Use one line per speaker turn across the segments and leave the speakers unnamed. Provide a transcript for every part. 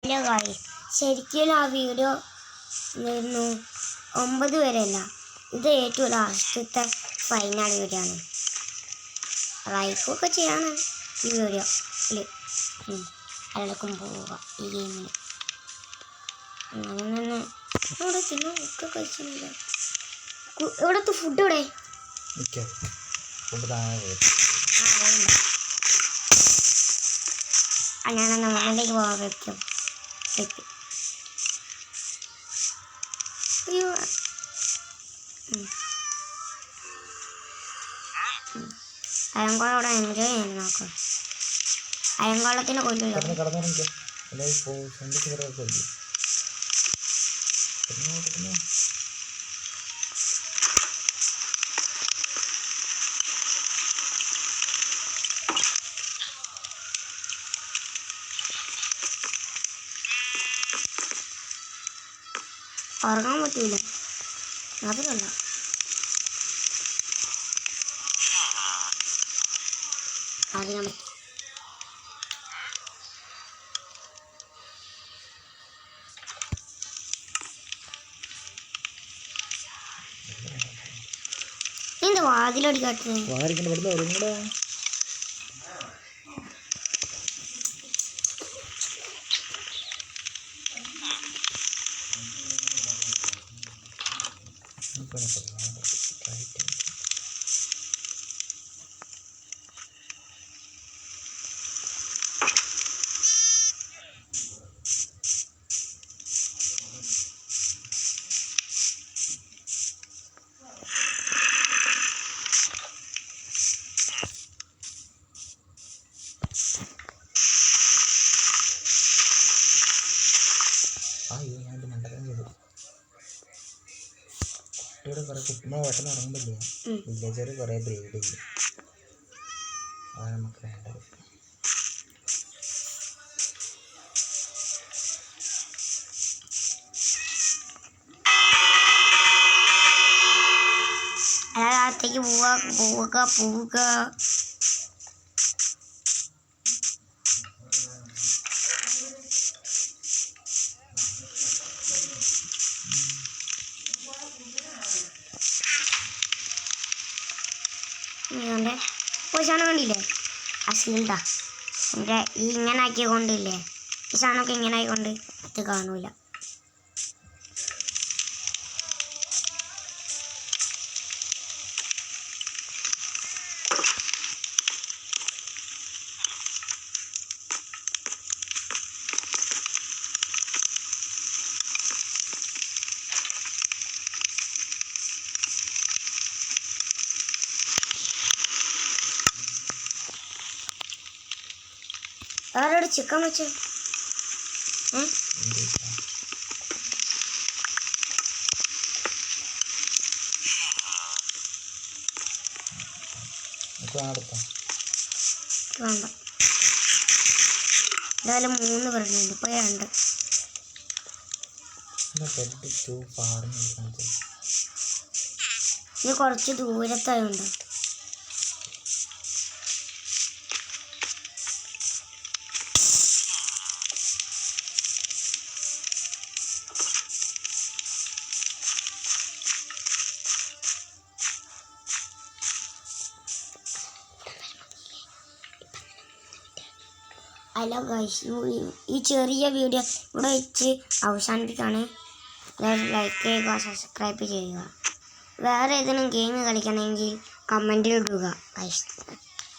ഇല്ല ഗായ്സ്, ശരിക്കും ആ വീഡിയോ 9 വരെയല്ല, ഇത് ഏറ്റവും ലാസ്റ്റത്തെ ഫൈനൽ വീഡിയോ ആണ്. ലൈക്കൊക്കെ ചെയ്യാണ് ഈ വീഡിയോയിൽ. എല്ലാവർക്കും പോവുക ഈ ഗെയിമിൽ. അങ്ങനെ ഇവിടെ പിന്നെ ഒക്കെ കഴിച്ചില്ല. ഇവിടുത്തെ ഫുഡ് ഇവിടെ അങ്ങനെ നമ്മളിലേക്ക് പോകാൻ പറ്റും. അയങ്കോളോടെ എൻജോയ് ചെയ്യാൻ നോക്കാം. അയങ്കോളത്തിന് കൊല്ലില്ല. ഉറങ്ങാൻ പറ്റൂല, അതിലല്ല. അറിയാൻ പറ്റും. നിന്റെ വാതിലടിക്കാട്ടെ.
കുട്ടിയുടെ കുറെ കുട്ടിനെ പെട്ടെന്ന് ഇറങ്ങുന്നില്ലേ, വില്ലേജർ കുറെ ബ്രീഡ് ചെയ്യും. അതാണ് നമുക്ക് വേണ്ടത്.
അകത്തേക്ക് പോവുക. സാധനം കണ്ടില്ലേ, ആ ഷീൽഡാ എൻ്റെ ഈ ഇങ്ങനെ ആക്കിയ കൊണ്ടില്ലേ, ഈ സാധനമൊക്കെ ഇങ്ങനെ ആയിക്കൊണ്ട് ഇത് കാണൂല. ആരോട് ചിക്കൻ വെച്ച് വേണ്ട. എന്തായാലും 3 പറഞ്ഞിട്ടുണ്ട്, ഇപ്പോൾ 2. ഇത് കുറച്ച് ദൂരത്തായുണ്ട്. ഹലോ ഗൈസ്, ഈ ചെറിയ വീഡിയോ ഇവിടെ വെച്ച് അവസാനിപ്പിക്കുകയാണ്. ലൈക്ക് ചെയ്യുക, സബ്സ്ക്രൈബ് ചെയ്യുക. വേറെ ഏതെങ്കിലും ഗെയിം കളിക്കണമെങ്കിൽ കമൻറ്റിൽ ഇടുക ഗൈസ്,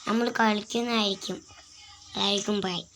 നമ്മൾ കളിക്കുന്നതായിരിക്കും. ബൈ.